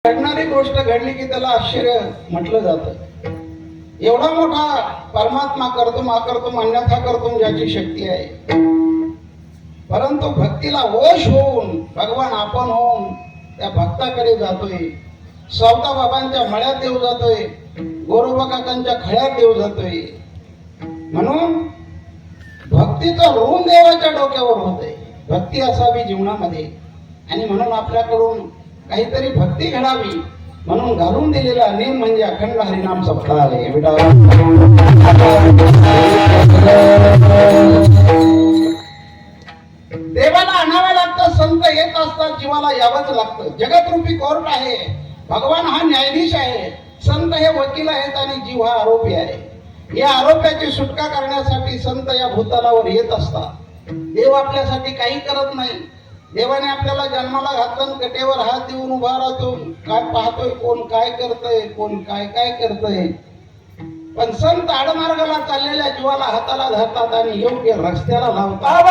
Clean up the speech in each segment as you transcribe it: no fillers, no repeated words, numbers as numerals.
घडणारी गोष्ट घडली की त्याला आश्चर्य म्हटलं जातं. एवढा मोठा परमात्मा करतो अकर्तुम अन्यथा कर्तुम ज्याची शक्ती आहे, परंतु भक्तीला वश होऊन भगवान आपण होऊन त्या भक्ताकडे जातोय. सावता बाबांच्या मळ्यात देव जातोय, गोरोबा काकांच्या खळ्यात देव जातोय. म्हणून भक्तीचं ऋण देवाच्या डोक्यावर होतंय. भक्ती असावी जीवनामध्ये, आणि म्हणून आपल्याकडून काहीतरी भक्ती घडावी म्हणून घालून दिलेला नेम म्हणजे अखंड हरिनाम सप्ताह आहे. देवाला आणावे लागतं, संत येत असतात, जीवाला यावंच लागतं. जगतरूपी कोर्ट आहे, भगवान हा न्यायाधीश आहे, संत हे वकील आहेत आणि जीव हा आरोपी आहे. या आरोप्याची सुटका करण्यासाठी संत या भूतलावर येत असतात. देव आपल्यासाठी काही करत नाही. देवाने आपल्याला जन्माला घातलं, कटेवर हात देऊन उभा राहतो. काय पाहतोय, कोण काय करतय, कोण काय काय करतय. पण संत आडमार्गाला चाललेल्या जीवाला हाताला धरतात आणि योग्य रस्त्याला लावतात.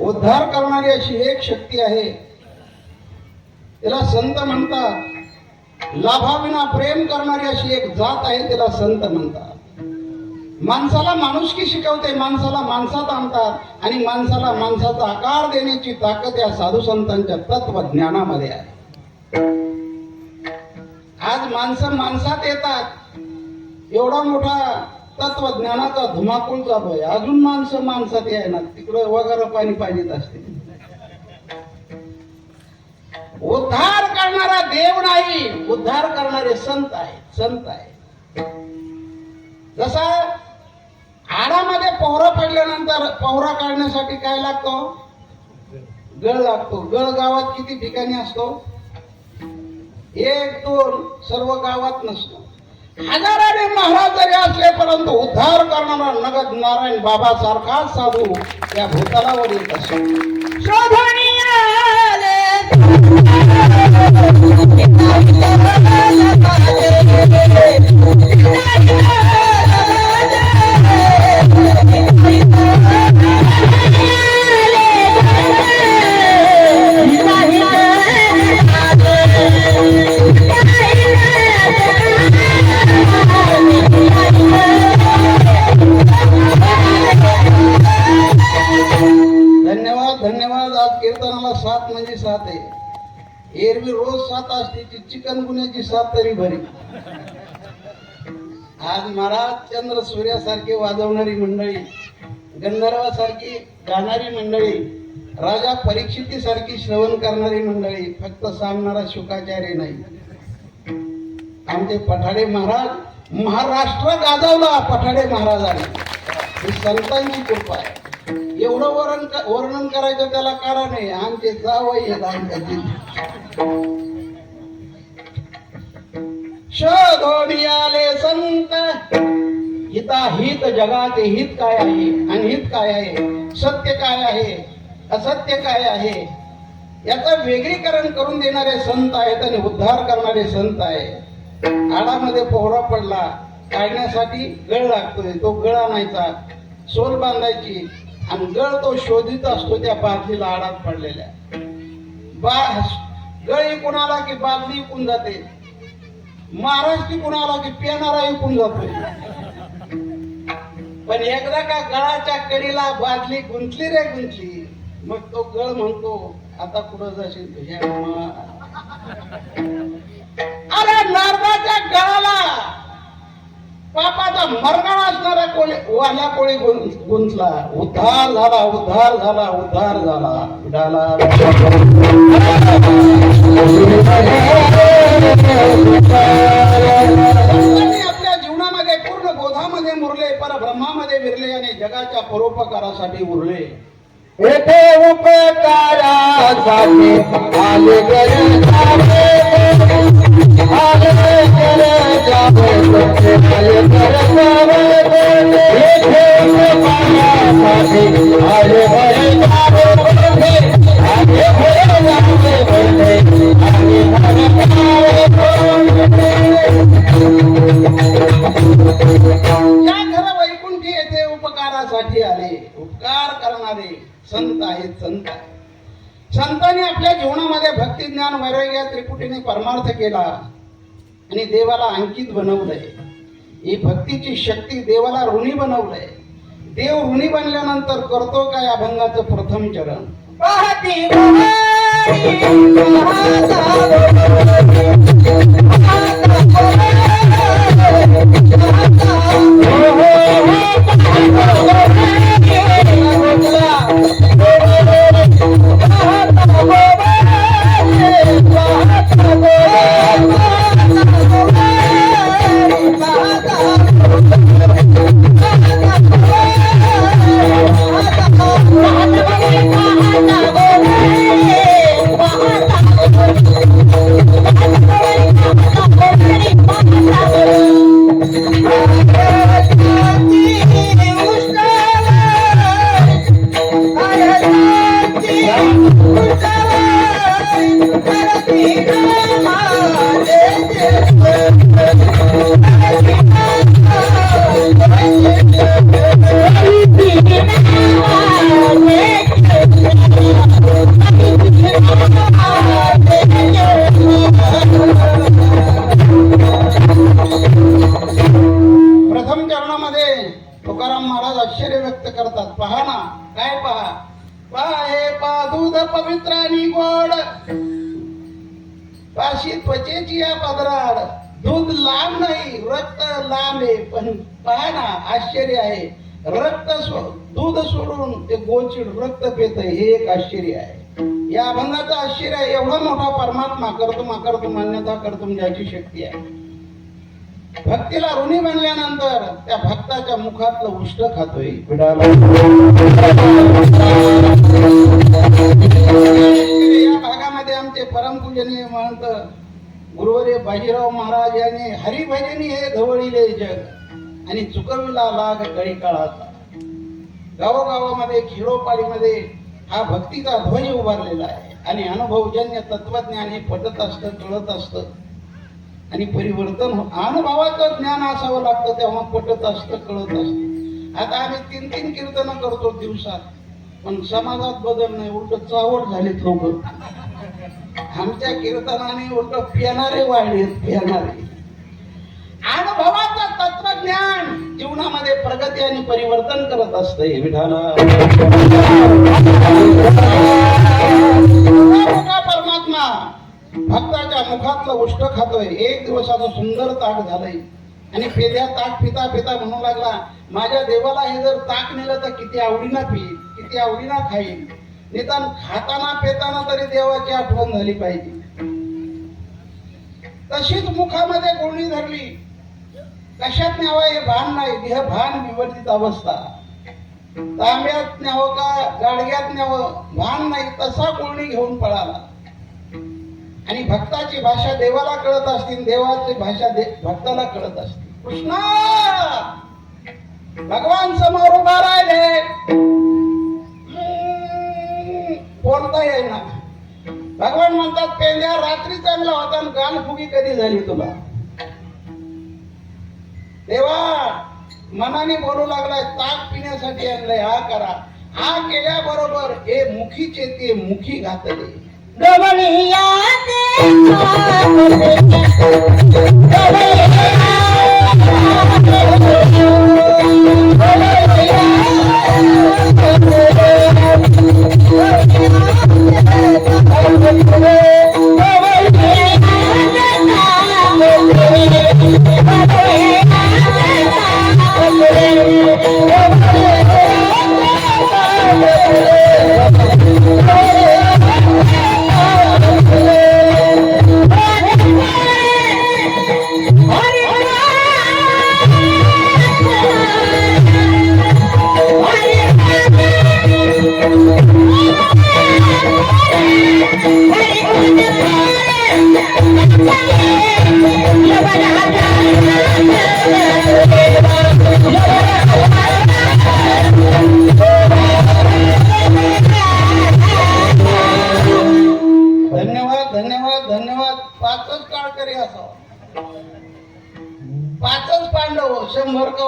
उद्धार करणारी अशी एक शक्ती आहे, त्याला संत म्हणतात. लाभाविना प्रेम करणारी अशी एक जात आहे, त्याला संत म्हणतात. माणसाला माणुसकी शिकवते, माणसाला माणसात आणतात आणि माणसाला माणसाचा आकार देण्याची ताकद या साधू संतांच्या तत्वज्ञानामध्ये आहे. आज माणसं माणसात येतात, एवढा मोठा तत्वज्ञानाचा धुमाकूळ चालू आहे. अजून माणसं माणसात येणार, तिकडे वगैरे पाणी पाहिजेत असते. उद्धार करणारा देव नाही, उद्धार करणारे संत आहे. संत आहे जसा आडामध्ये पोहरा पडल्यानंतर पोहरा काढण्यासाठी काय लागतो? गळ लागतो. गळ गावात किती ठिकाणी असतो? एक दोन, सर्व गावात नसतो. हजाराने महाराज जरी असले, परंतु उद्धार करणारा नगद नारायण बाबा सारखा साधू या भूतलावर येत असतो. धन्यवाद. आज कीर्तनाला 7 म्हणजे 7 आहे. एरवी रोज 7 असते, चिकन गुन्ह्याची 7 तरी भरी. आज महाराज चंद्र सूर्यासारखी वाजवणारी मंडळी, गंधर्वासारखी गाणारी मंडळी, राजा परीक्षिती सारखी श्रवण करणारी मंडळी, फक्त सांगणारा शुकाचार्य नाही. आमचे पठाडे महाराज महाराष्ट्र गाजवला. पठाडे महाराजांनी, ही संतांची कृपा आहे. एवढं वर्णन करायचं त्याला कारण आहे. आमचे जावई शोधोनी आले संत, हिताहित जगाचे हित काय आहे, अनहित काय आहे, सत्य काय आहे, असत्य काय आहे, याचं वेगळीकरण करून देणारे संत आहेत आणि उद्धार करणारे संत आहेत. आडामध्ये पोहरा पडला, काढण्यासाठी गळ लागतोय, तो गळ आणायचा, सोल बांधायची आणि गळ तो शोधित असतो त्या बादलीला आडात पडलेल्या. गळ इकून आला की बादली इकून जाते, महाराज तिकून आला की पेनारा इकून जातोय. पण एकदा का गळाच्या कडीला बादली गुंतली रे गुंतली, मग तो गळ म्हणतो आता कुठं जाशील तुझ्या. अरे नारदाच्या गळाला पापाचा मरणारा असणारा वाल्या कोळी गुंतला. उद्धार झाला, उद्धार झाला, उद्धार झाला. आपल्या जीवनामध्ये पूर्ण बोधामध्ये मुरले, परब्रह्मामध्ये विरले आणि जगाच्या परोपकारासाठी उरले. येथे उपकारासाठी आले करे जावे, आले करे जावे, आले करे जावे. येथे उपकारासाठी आले करे जावे, आले करे जावे, आले या घर वैकुंठी येथे उपकारासाठी आले. उपकार करणारे संत आहेत. संतांनी आपल्या जीवनामध्ये भक्ती ज्ञान वैराग्य त्रिपुटीने परमार्थ केला आणि देवाला अंकित बनवलंय. ही भक्तीची शक्ती देवाला ऋणी बनवलंय. देव ऋणी बनल्यानंतर करतो काय अभंगाचं प्रथम चरण. प्रथम चरणामध्ये तुकाराम महाराज आश्चर्य व्यक्त करतात. पहा ना, काय पहा, पहा हे पहा दूध पवित्र आणि गोड, पाशी त्वचेची या पदराड, दूध लांब नाही रक्त लांब आहे. पण पहा ना, आश्चर्य आहे, रक्त दूध सोडून ते गोचिड रक्त पेत, हे एक आश्चर्य आहे. या अभंगाचं आश्चर्य आहे. एवढा मोठा परमात्मा करतो करतो मान्यता करतो ज्याची शक्ती आहे. भक्तीला ऋणी बनल्यानंतर त्या भक्ताच्या मुखातलं उष्ट खातोय. या भागामध्ये आमचे परमपूजनीय महंत गुरुवर्य बाजीराव महाराज यांनी हरिभजनी हे धवळीले जग आणि चुकविला लाग कळी काळाचा. गावोगावामध्ये खेडोपाडीमध्ये हा भक्तीचा ध्वज उभारलेला आहे आणि अनुभवजन्य तत्वज्ञान हे पटत असतं, कळत असतं आणि परिवर्तन अनुभवाचं ज्ञान असावं लागतं, तेव्हा पटत असतं, कळत असतं. आता आम्ही 3-3 कीर्तन करतो दिवसात, पण समाजात बदल नाही, उलट चावट झालेत लोक. आमच्या कीर्तनाने उलट पिणारे वाढलेत, पिणारे. अनुभवाचं तत्वज्ञान जीवनामध्ये प्रगती आणि परिवर्तन करत असतंय. विठाला परमात्मा भक्ताच्या मुखातलं उष्ट खातोय. एक दिवस असं सुंदर ताक झालंय आणि पेद्या ताक पिता पिता म्हणू लागला, माझ्या देवाला हे जर ताक नेलं तर किती आवडीना पिईल, किती आवडीना खाईल. निदान खाताना पेताना तरी देवाची आठवण झाली पाहिजे. तशीच मुखामध्ये गुळणी धरली, कशात न्यावं हे भान नाही, देह भान विवर्जित अवस्था. तांब्यात न्यावं का गाडग्यात न्यावं भान नाही, तसा गुळणी घेऊन पळाला. आणि भक्ताची भाषा देवाला कळत असतील, देवाची भाषा भक्ताला कळत असतील. कृष्णा भगवान समोर उभा राहिले, बोलता येईना. भगवान म्हणतात, पेंद्या रात्री चांगला होता आणि गाल फुगी कधी झाली तुला. देवा मनाने बोलू लागलाय, ताक पिण्यासाठी आणलंय, हा करा. हा केल्याबरोबर हे मुखीचे ते मुखी घातले.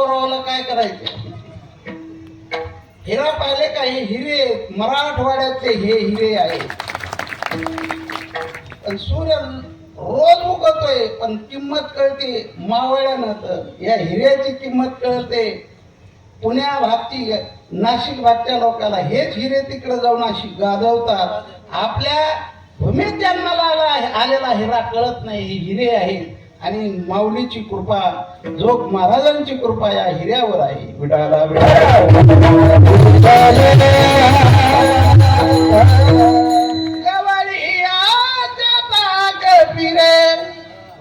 गौरवाला काय करायचं? हिरा पाहिले का? हे हिरे मराठवाड्यातले हे हिरे आहेत. पण सूर्य रोज उगवतोय, पण किंमत कळते मावळ्यानं. तर या हिऱ्याची किंमत कळते पुण्या भागची, नाशिक भागच्या लोकांना. हेच हिरे तिकडे जाऊन अशी गाजवतात. आपल्या भूमीत जन्माला आलेला हिरा कळत नाही. हे हिरे आहेत आणि माऊलीची कृपा, जोग महाराजांची कृपा या हिऱ्यावर आहे. विठाला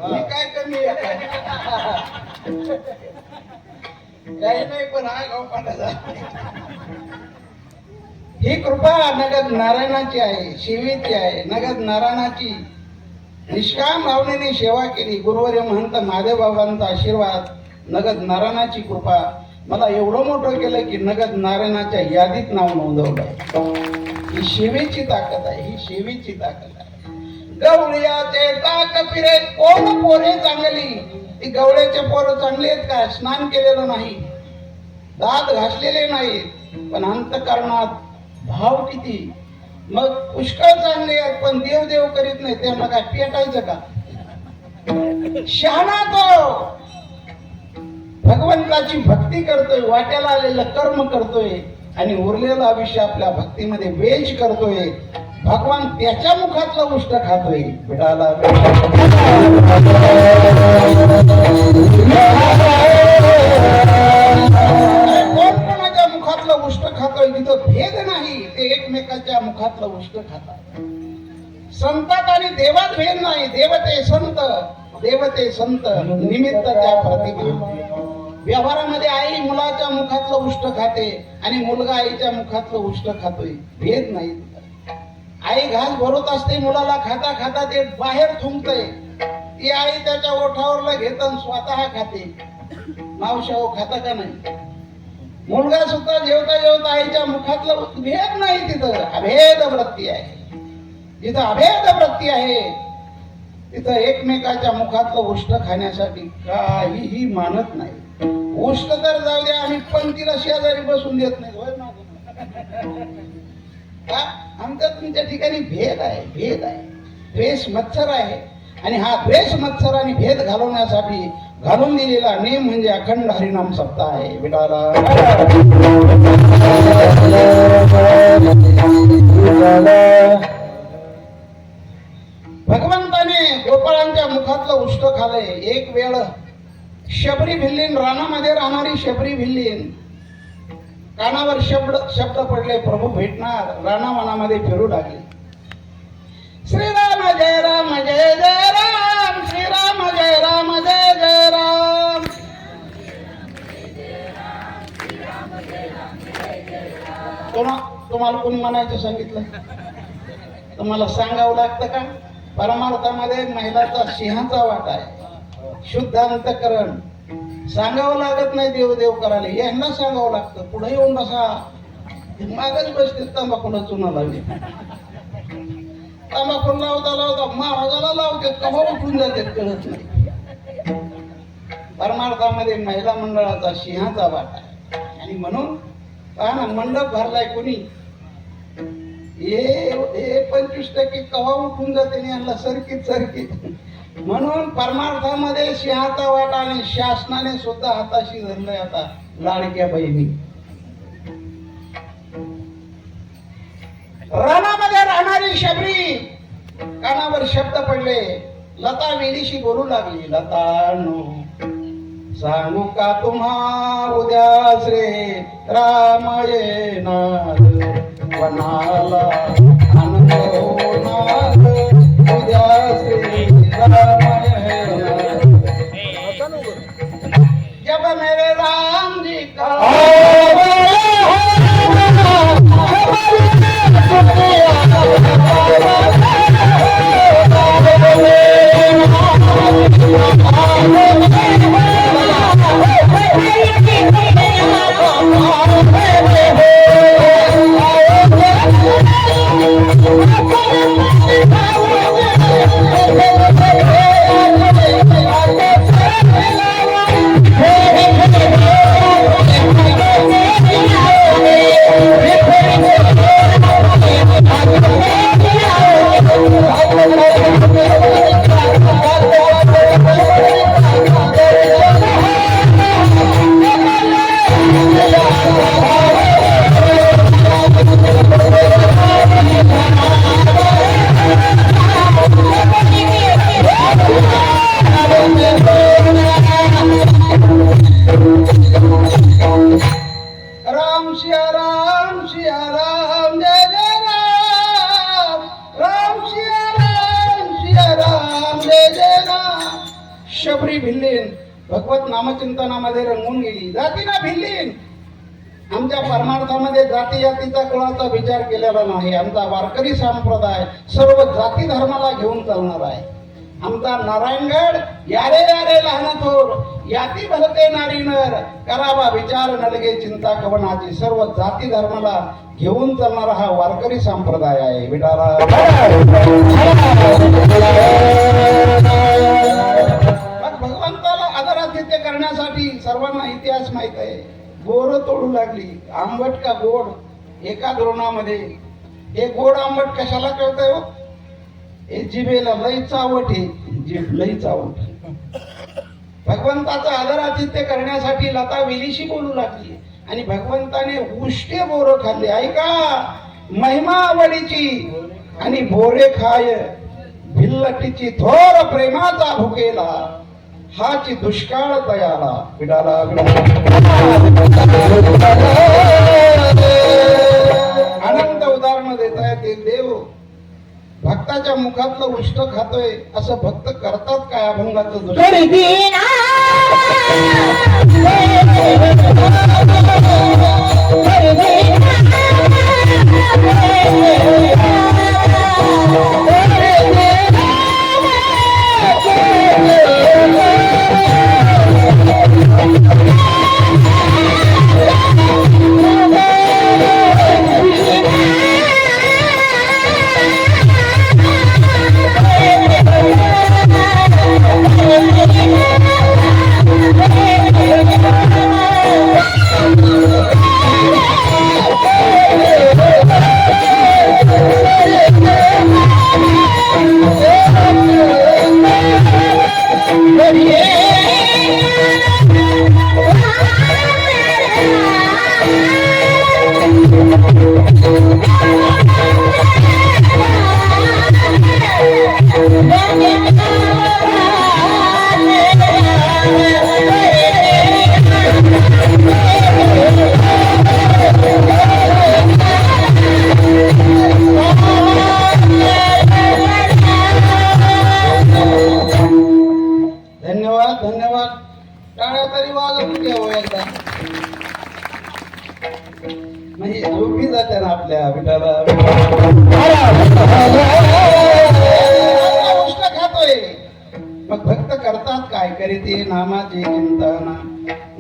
मी काय कमी आहे? काही नाही, पण हा गाव पाठाचा. ही कृपा नगद नारायणाची आहे, शिवीची आहे. नगद नारायणाची निष्काम भावनेने सेवा केली. गुरुवर्य महंत महादेव बाबांचा आशीर्वाद, नगद नारायणाची कृपा मला एवढं मोठं केलं की नगद नारायणाच्या यादीत नाव नोंदवलं. ही शिवेची ताकद आहे, ही शिवेची ताकद आहे. गवळ्याचे ताक फिरे कोण पोरे चांगली. ती गवळ्याचे पोरं चांगली आहेत का? स्नान केलेलं नाही, दात घासलेले नाहीत, पण अंतःकरणात भाव किती. मग पुष्कळ चांगले आहेत, पण देव देव करीत नाही. त्यांना काय पेटायचं का? शहाणा तो भगवंताची भक्ती करतोय, वाट्याला आलेलं कर्म करतोय आणि उरलेलं आयुष्य आपल्या भक्तीमध्ये वेश करतोय. भगवान त्याच्या मुखातलं उष्ट खातोय. विठाला कोण कोणाच्या मुखातलं उष्ट खातोय तिथं भेद नाही. ते एकमेकाच्या मुखातलं उष्ट खातात. संतात आणि देवात भेद नाही. देवते संत, देवते संत, निमित्त त्या प्रतिमा. व्यवहारामध्ये आई मुलाच्या मुखातलं उष्ट खाते आणि मुलगा आईच्या मुखातलं उष्ट खातोय. भेद नाही. आई घास भरत असते मुलाला, खाता खाता ते बाहेर थुंकतय. ती आई त्याच्या ओठावरला घेत स्वतः खाते. मावशाओ खाता का नाही? मुलगा सुद्धा जेवता जेवता आईच्या मुखातलं भेद नाही. तिथं अभेद वृत्ती आहे. जिथं अभेद वृत्ती आहे तिथं एकमेकाच्या मुखातलं उष्ट खाण्यासाठी काहीही मानत नाही. उष्ट तर जाऊ द्या, आम्ही पंक्तीला शेजारी बसून देत नाही. आमच्या तुमच्या ठिकाणी भेद आहे, भेद आहे, द्वेष मत्सर आहे. आणि हा द्वेष मत्सर आणि भेद घालवण्यासाठी घालून दिलेला नेम म्हणजे अखंड हरिनाम सप्ताह आहे. विठाला भगवंताने गोपाळांच्या मुखातलं उष्ट खालंय. एक वेळ शबरी भिल्लीन, रानामध्ये राहणारी शबरी भिल्लीन, कानावर शब्द पडले, प्रभू भेटणार. रानावनामध्ये फिरू लागले. श्रीराम जय राम जय जय राम, श्रीराम जय राम जय जय राम. तुम्हाला कोणी म्हणायचं सांगितलं? तुम्हाला सांगावं लागतं का? परमार्थामध्ये महिलाचा सिंहाचा वाटा आहे. शुद्ध अंतःकरण सांगावं लागत नाही. देव देव करायला यांना सांगावं लागतं. पुढे येऊन बसा. मागच बसते. तंबाखूला चुना लावली. तंबाखू लावता लावता महाराजाला लावते, कवा उठून जाते कळत नाही. परमार्थामध्ये महिला मंडळाचा सिंहाचा वाटा आहे. आणि म्हणून पहा ना, मंडप भरलाय कोणी. हे 25% कवा उठून जाते यांना सरकीत सरकीत. म्हणून परमार्थामध्ये सिंहाचा वाटा आणि शासनाने सुद्धा हाताशी धरलंय आता लाडक्या बहिणी. रानामध्ये राहणारी शबरी, कानावर शब्द पडले. लता वेलीशी बोलू लागली. लतानो सांगू का तुम्हा उद्या श्री राम येणार वनाला, आनंद होणार उद्या श्री राम येणार. जब मेरे राम जी का शबरी भिल्लीन भगवत नामचिंतनामध्ये रंगून गेली. जाती ना भिल्लीन. आमच्या परमार्थामध्ये जाती जातीचा कुळाचा विचार केलेला नाही. आमचा वारकरी संप्रदाय सर्व जाती धर्माला घेऊन चालणार आहे. आमचा नारायणगड यारे यारे लहान थोर याती भरते नारी नर करावा विचार नलगे चिंता कवनाची. सर्व जाती धर्माला घेऊन चालणारा हा वारकरी संप्रदाय आहे. विटारा भगवंताला आदरातिथ्य करण्यासाठी सर्वांना इतिहास माहित आहे. बोर तोडू लागली. आंबट का गोड एका द्रोणामध्ये. हे गोड आंबट कशाला कळतंय हो? हे जिभेला लई चावट आहे. जीभ लई चावट. भगवंताचं आदरातिथ्य करण्यासाठी लता वेलीशी बोलू लागली आणि भगवंताने उष्टे बोर खाल्ले. ऐका महिमा आवडीची आणि बोरे खाय भिल्लटीची थोर प्रेमाचा भुकेला हाची दुष्काळ तयाला. विडाला अनंत उदाहरण देता येतील. देव भक्ताच्या मुखातलं उष्ट खातोय असं भक्त करतात काय? अभंगाचं दुष्ट म्हणजे झोपी जाते ना आपल्या विठाला. उष्ट खातोय. मग भक्त करतात काय? करीते नामाचे चिंतन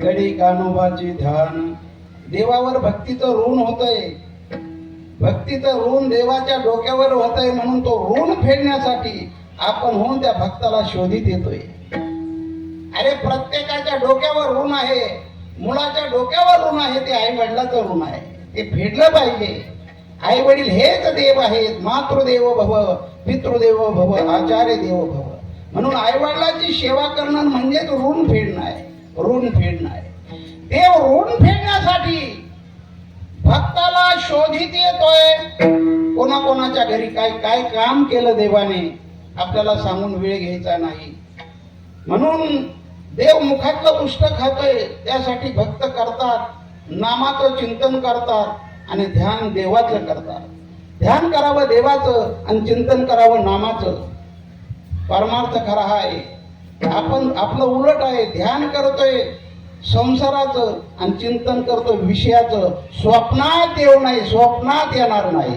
गडी कानोबाचे ध्यान. देवावर भक्तीचं ऋण होतंय. भक्तीचं ऋण देवाच्या डोक्यावर होतंय म्हणून तो ऋण फेडण्यासाठी आपण होऊन त्या भक्ताला शोधित येतोय. अरे प्रत्येकाच्या डोक्यावर ऋण आहे. मुलाच्या डोक्यावर ऋण आहे. ते आई वडिलाचं ऋण आहे. ते फेडलं पाहिजे. आई वडील हेच देव आहेत. मातृदेव भव पितृदेव भव आचार्य देव भव. म्हणून आई वडिलांची सेवा करणं म्हणजेच ऋण फेडणं आहे. ऋण फेडणं आहे. देव ऋण फेडण्यासाठी भक्ताला शोधित येतोय. कोणाकोणाच्या घरी काय काय काम केलं देवाने आपल्याला सांगून वेळ घ्यायचा नाही. म्हणून देव मुखातलं उष्ट खातोय. त्यासाठी भक्त करतात. नामाचं चिंतन करतात आणि ध्यान देवाचं करतात. ध्यान करावं देवाचं आणि चिंतन करावं नामाचं. परमार्थ खरा आहे. आपण आपलं उलट आहे. ध्यान करतोय संसाराचं आणि चिंतन करतोय विषयाचं. स्वप्नात देव नाही. स्वप्नात येणार नाही.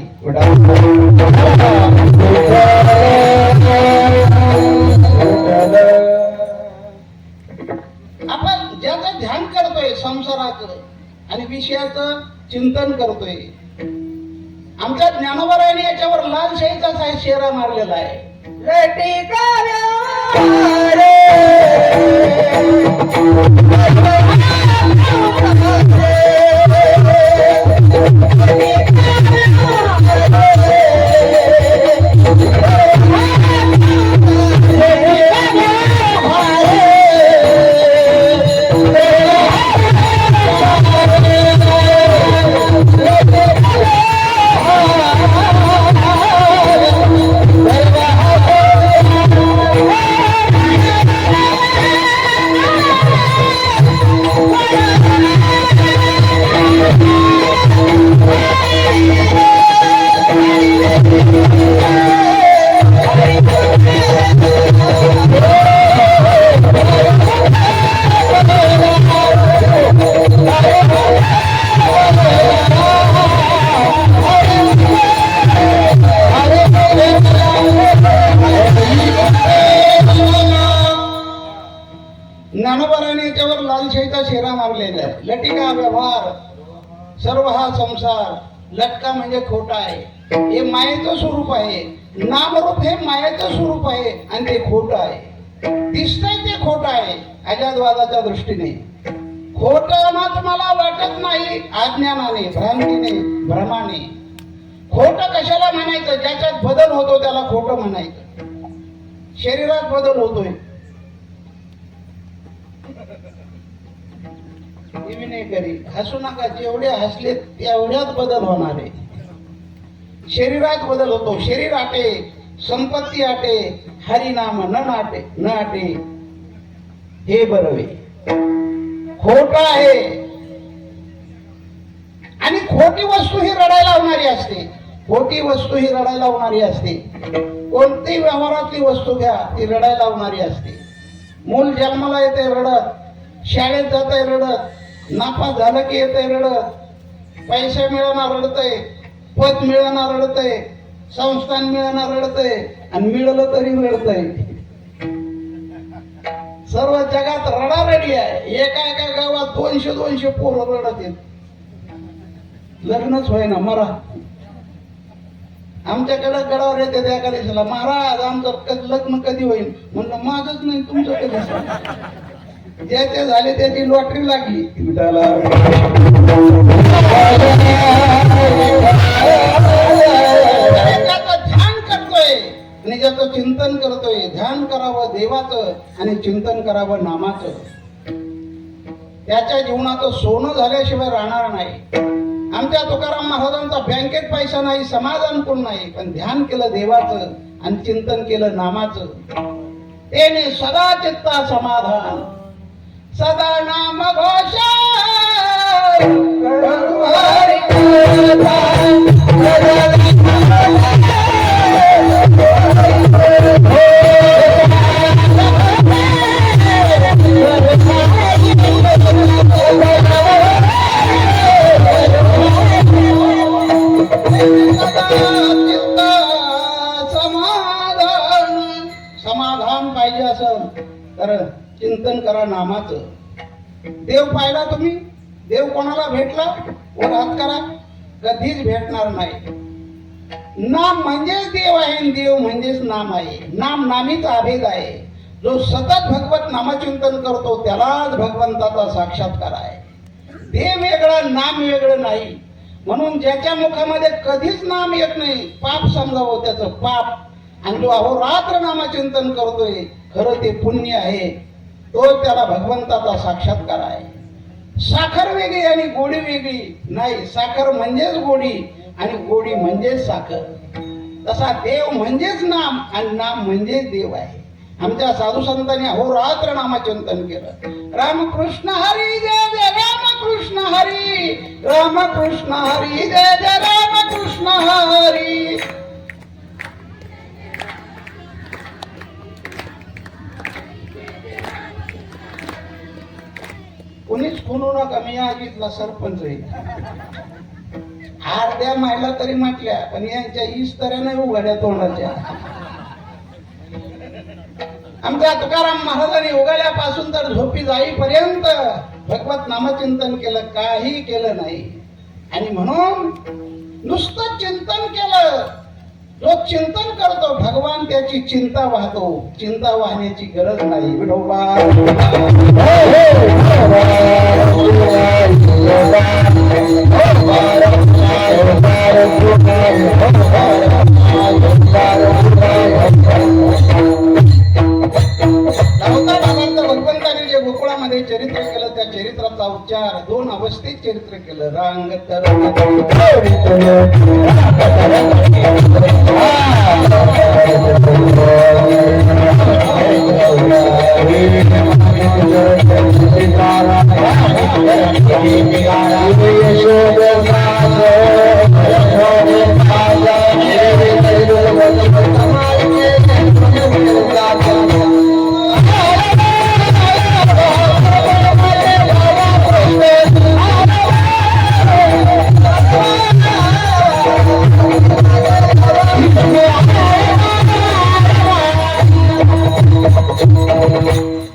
आपण ज्याचं ध्यान करतोय संसाराचं आणि विषयाचं चिंतन करतोय. आमच्या ज्ञानोबरायांनी याच्यावर लाल शाहीचा शेरा मारलेला आहे. Yeah. लटकिका व्यवहार सर्व हा संसार लटका म्हणजे खोटा आहे. हे मायेचं स्वरूप आहे. नामरूप हे मायेचं स्वरूप आहे आणि ते खोटं आहे. दिसतंय ते खोटं आहे अजातवादाच्या दृष्टीने. खोटं मात्र मला वाटत नाही अज्ञानाने, भ्रांतीने, भ्रमाने. खोटं कशाला म्हणायचं? ज्याच्यात बदल होतो त्याला खोटं म्हणायचं. शरीरात बदल होतोय मी नाही करी, हसू नका. जेवढे हसले तेवढ्यात बदल होणार आहे. शरीरात बदल होतो. शरीर आटे, संपत्ती आटे, हरिनाम न आटे. हे बरोबर खोट आहे. आणि खोटी वस्तू ही रडायला लावणारी असते. खोटी वस्तू ही रडायला लावणारी असते. कोणती व्यवहारातली वस्तू घ्या ती रडायला लावणारी असते. मूल जन्माला येते रडत, शाळेत जाते रडत, नापास झालं की येते रडत, पैसे मिळणार रडतय, पद मिळणार रडतय, संस्थान मिळणार रडतय आणि मिळालं तरी रडतय. सर्व जगात रडारडी आहे. एका गावात 200 पोरं रडत आहेत. लग्नच होईना मरा. आमच्याकडे गडावर येते त्या दिवसाला, महाराज आमचं लग्न कधी होईल? म्हणलं माझंच नाही तुमचं कधी. ज्याचे झाले त्याची लॉटरी लागली. ध्यान करतोय आणि ज्याचं चिंतन करतोय. ध्यान करावं देवाचं आणि चिंतन करावं नामाचं. त्याच्या जीवनाचं सोनं झाल्याशिवाय राहणार नाही. आमच्या तुकाराम महाराजांचा बँकेत पैसा नाही, समाधान कोण नाही, पण ध्यान केलं देवाचं आणि चिंतन केलं नामाचं. त्याने सदा चित्ता समाधान, सदा नाम घोष. समाधान पाहिजे असेल तर चिंतन करा नामाचं. देव पाहिला तुम्ही? देव कोणाला भेटला? वर हात करा. कधीच भेटणार नाही. नाम म्हणजेच देव आहे आणि देव म्हणजेच नाम आहे. नाम नामीचा अभेद आहे. जो सतत भगवत नामचिंतन करतो त्यालाच भगवंताचा साक्षात्कार आहे. देव वेगळा, नाम वेगळं नाही. म्हणून ज्याच्या मुखामध्ये कधीच नाम येत नाही, पाप समजावं त्याचं पाप. आणि जो अहोरात्र नामचिंतन करतोय खरं ते पुण्य आहे. तो त्याला भगवंताचा साक्षात्कार आहे. साखर वेगळी आणि गोडी वेगळी नाही. साखर म्हणजेच गोडी आणि गोडी म्हणजेच साखर. तसा देव म्हणजेच नाम आणि नाम म्हणजेच देव आहे. आमच्या साधू संतांनी अहोरात्र नामचिंतन केलं. रामकृष्ण हरी जय जय रामकृष्ण हरी, रामकृष्ण हरी जय जय रामकृष्ण हरी. कोणीच खुनू नका. मी आगीतला सरपंच आहे. अर्ध्या मायला तरी म्हटल्या, पण यांच्या ईस्तऱ्या नाही उघड्या तोंडाच्या. आमच्या तुकाराम महाराजांनी उघड्यापासून तर झोपी जाईपर्यंत भगवत नामचिंतन केलं, काही केलं नाही. आणि म्हणून नुसतं चिंतन केलं. जो चिंतन करतो भगवान त्याची चिंता वाहतो. चिंता वाहण्याची गरज नाही. विठोबा भगवंताने जे गोकुळामध्ये चरित्र केलं त्या चरित्राचा उच्चार 2 अवस्थेत चरित्र केलं. रांग तर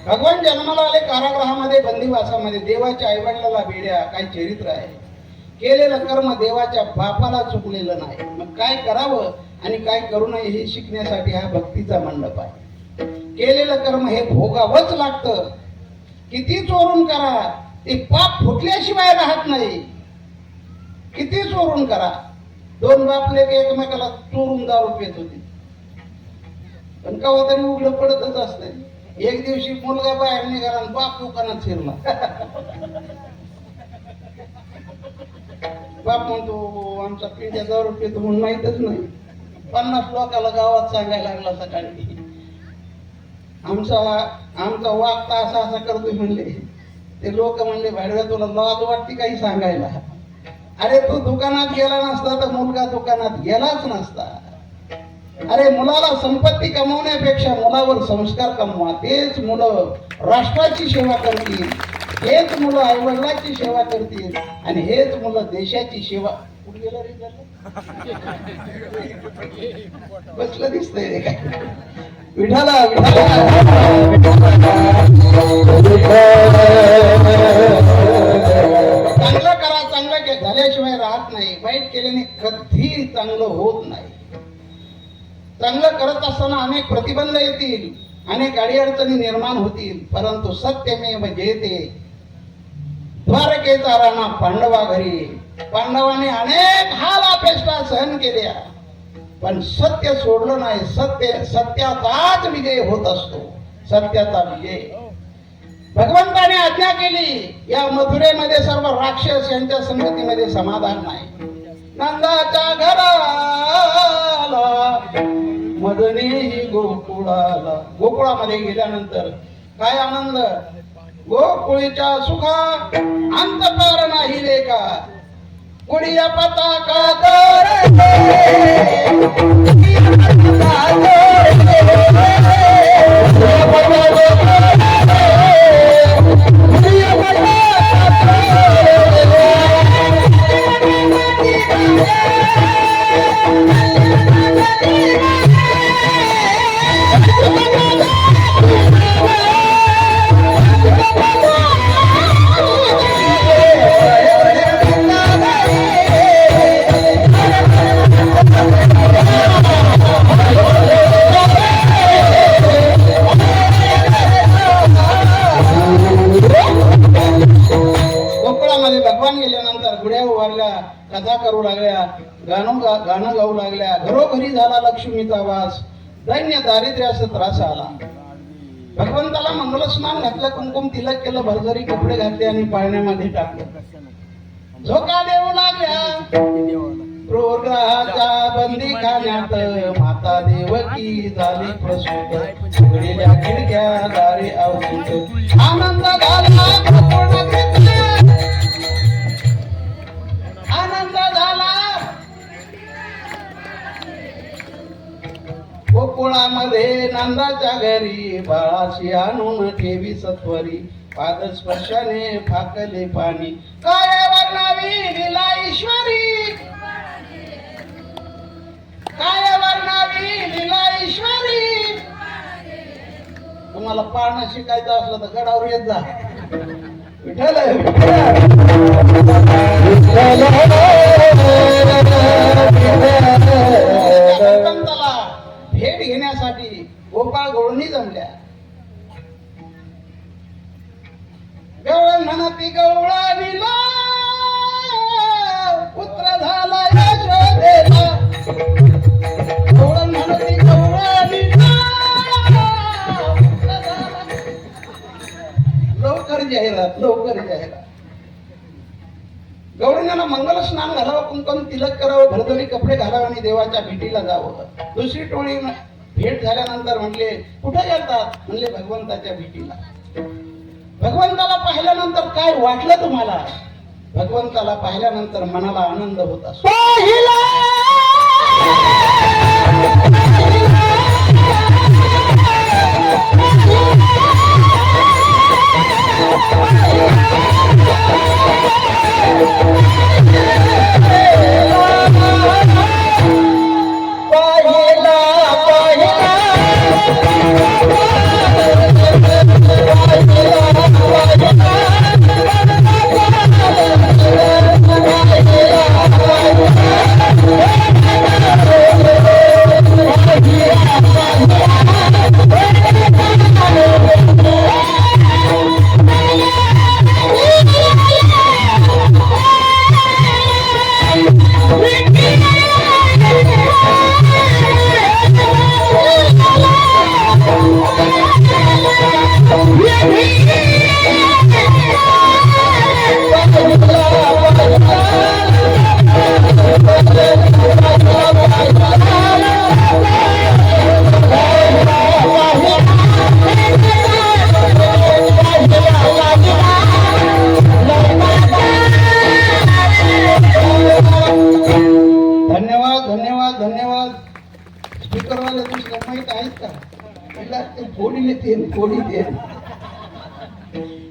भगवान जन्माला आले कारागृहामध्ये, बंदिवासामध्ये. देवाच्या आईवडिलाला बेड्या, काय चरित्र आहे. केलेलं कर्म देवाच्या बापाला चुकलेलं नाही. मग काय करावं आणि काय करू नये हे शिकण्यासाठी हा भक्तीचा मंडप आहे. केलेलं कर्म हे भोगावंच लागतं. किती चोरून करा, ते पाप फुटल्याशिवाय राहत नाही. किती चोरून करा. दोन बापले एकमेकाला चोरून दारू पेत होती, पण कवा तरी उघड पडतच असते. एक दिवशी मुलगा बाहेर निघाला आणि बाप दुकानात शिरला. बाप म्हणतो आमचा पिंड्या दारू पेतो म्हणून माहितच नाही. 50 लोकाला गावात सांगायला लागला सकाळी, आमचा वाघ तर असा असा करतोय म्हणले. ते लोक म्हणले भाडव्या तुला लाज वाटते काही सांगायला. अरे तू दुकानात गेला नसता तर मुलगा दुकानात गेलाच नसता. अरे मुलाला संपत्ती कमवण्यापेक्षा मुलावर संस्कार कमवा. तेच मुलं राष्ट्राची सेवा करतील, हेच मुलं आईवडिलांची सेवा करतील आणि हेच मुलं देशाची सेवा. कुठे गेलं रे बसलं दिसतंय रे काय. विठाला चांगलं करा, चांगलं झाल्याशिवाय राहत नाही. वाईट केल्याने कधी चांगलं होत नाही. चांगलं करत असताना अनेक प्रतिबंध येतील, अनेक अडीअडचणी निर्माण होतील, परंतु सत्यमेव जयते. द्वारकेचा राणा पांडवा घरी. पांडवांनी अनेक हाल अपेष्टा सहन केल्या, पण सत्य सोडलं नाही. सत्याचाच विजय होत असतो. सत्याचा विजय. भगवंताने आज्ञा केली, या मथुरेमध्ये सर्व राक्षस यांच्या संगतीमध्ये समाधान नाही. नंदाच्या घराला मदनेही गोकुळाला. गोकुळामध्ये गेल्यानंतर काय आनंद. गोकुळीच्या सुखा अंत पार नाही लेखा. कुडिया पताका कथा करू लागल्या, गाणं गाऊ लागल्या. घरोघरी झाला लक्ष्मीचा वास. दैन्य दारिद्र्याचा त्रास आला. भगवंताला मंगल स्नान घातलं, कुंकुम तिलक केलं, भरभरी कपडे घातले आणि पाळण्यामध्ये टाकलं. झोका देऊ लागल्या. क्रूरग्रहाच्या बंदी खाण्यात माता देवकी झाली प्रसूत. उघडलेल्या खिडक्या दारे अवसूत. आनंद झाला आनंद झाला. गोकुळामध्ये नंदाच्या घरी बाळाशी आणून ठेवी सत्वरी. पादस्पर्शाने फाकले पाणी. काय वर्णावी लीला ईश्वरी. काय वर्णावी लीला ईश्वरी. तुम्हाला पाळणं शिकायचं असलं तर गडावर येत जा. विठ्ठल भगवंताला भेट घेण्यासाठी गोपाळ गवळणी जमल्या. गवळण म्हणती गवळणीला पुत्र झाला यशोदेला. गवळण म्हणती गवळणीला पुत्र झाला. लवकर जाहिरात, लवकर जाहिरात. गवळणीला मंगल स्नान घालावं, कुंकम तिलक करावं, भरभरी कपडे घालावं आणि देवाच्या भेटीला जावं. दुसरी टोळी भेट झाल्यानंतर म्हणले कुठे गेलतात. म्हणले भगवंताच्या भेटीला. भगवंताला पाहिल्यानंतर काय वाटलं तुम्हाला. भगवंताला पाहिल्यानंतर मनाला आनंद होत असतो. पहिला धन्यवाद धन्यवाद धन्यवाद. स्पीकरवाले तुझ्या माहित आहेत का? पहिला ते फोडी नेते फोडी दे.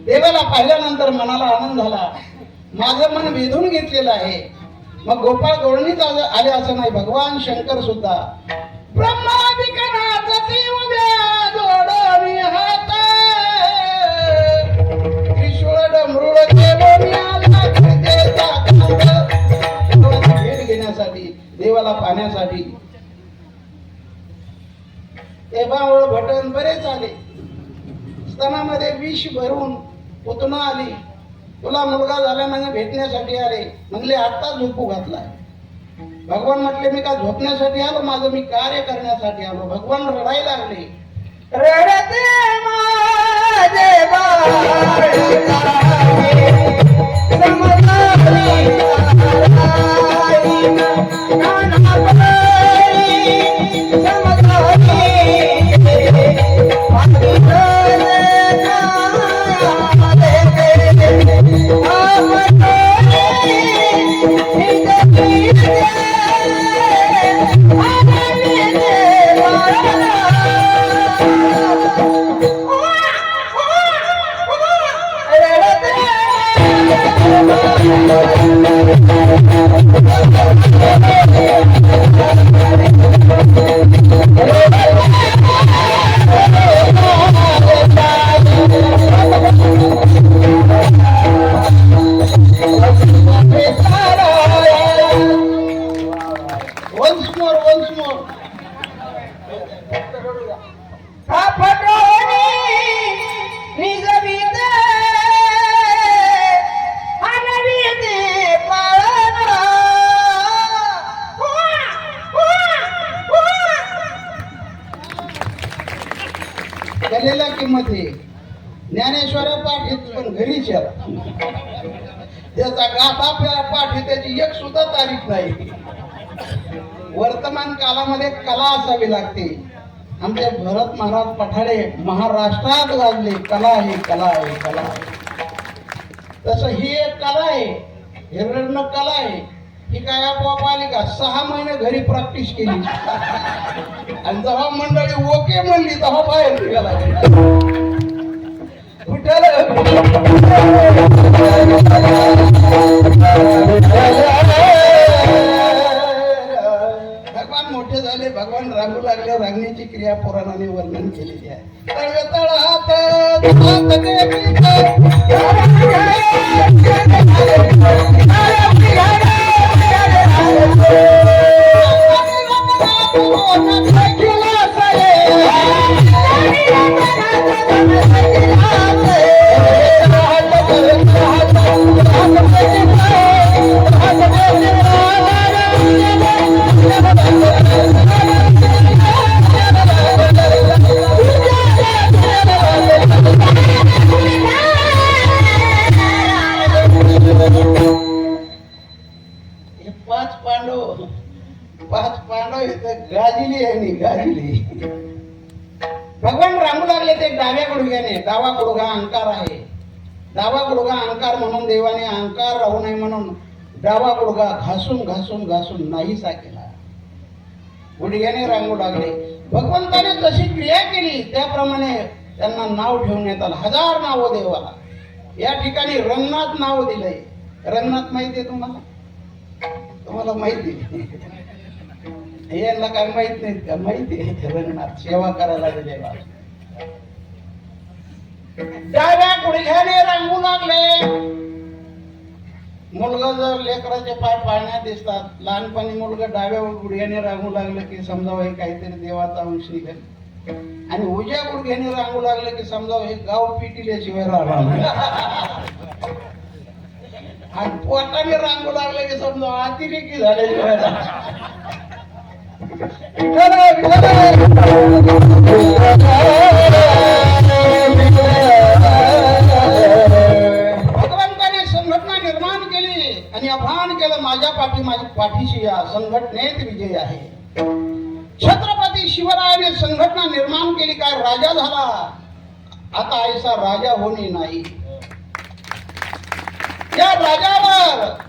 देवाला पाहिल्यानंतर मनाला आनंद झाला. माझं मन वेधून घेतलेलं आहे. मग गोपाळ गवळणीच आले असं नाही, भगवान शंकर सुद्धा ब्रह्मादिकनाथ ती उभ्या जोडोनी हात, त्रिशूळ डमरुळ केलोनी आला कृतेचा कांत. देवाची भेट घेण्यासाठी, देवाला पाहण्यासाठी. तेव्हा भटन बरेच आले. स्तनामध्ये विष भरून पुतना आली. तुला मुलगा झाला म्हणजे भेटण्यासाठी आले. म्हणले आता झोपू घातलाय. भगवान म्हटले मी का झोपण्यासाठी आलो, माझं मी कार्य करण्यासाठी आलो. भगवान रडायला लागले. रडते माझे once more. कलेला किंमत आहे. ज्ञानेश्वरा पाठ येत पण घरीच त्याचा गाथा पाठ आहे, त्याची एक सुद्धा तारीख नाही. वर्तमान कालामध्ये कला असावी लागते. आमचे भरत महाराज पठाडे महाराष्ट्रात गाजले, कला आहे कला आहे कला आहे. तसं ही एक कला आहे, हिरण्य कला आहे. ही काय आपोआप आली का? 6 महिने घरी प्रॅक्टिस केली आणि जेव्हा मंडळी ओके म्हणली तेव्हा बाहेर निघाला. भगवान मोठे झाले, भगवान रांगू लागले. रांगण्याची क्रिया पुराणाने वर्णन केलेली आहे. पाच पांडव इथं गाजली आहे. गाजली. भगवान रांगू लागले ते डाव्या गुडघ्याने. डावा गुडघा अहंकार आहे. डावा गुडघा अहंकार म्हणून देवाने अहंकार राहू नये म्हणून डावा गुडघा घासून घासून घासून नाहीसा केला. गुडघ्याने रांगू लागले. भगवंताने जशी क्रिया केली त्याप्रमाणे त्यांना नाव ठेवण्यात आलं. 1000 नावं देवाला. या ठिकाणी रंगनाथ नाव दिलंय. रंगनाथ माहिती आहे तुम्हाला? तुम्हाला माहिती? यांना काय माहित नाही का? माहिती आहे. रंगनाथ सेवा करायला दिलेला. डाव्या गुडघ्याने रांगू लागले. मुलगा जर लेकराचे पाय पाळण्यात दिसतात, लहानपणी मुलगा डाव्या गुडघ्याने रांगू लागलं की समजावं हे काहीतरी देवाचा अंश निघेल. आणि उजव्या गुडघ्याने रांगू लागलं की समजावं हे गाव पिटिल्याशिवाय राहणार. आणि पोटाने रांगू लागलं की समजावं अतिरेकी झाल्याशिवाय भगवंताने संघटना निर्माण केली आणि आव्हान केलं, माझ्या पाठीशी या. संघटनेत विजय आहे. छत्रपती शिवरायाने संघटना निर्माण केली, काय राजा झाला. आता ऐसा राजा होणे नाही. या राजावर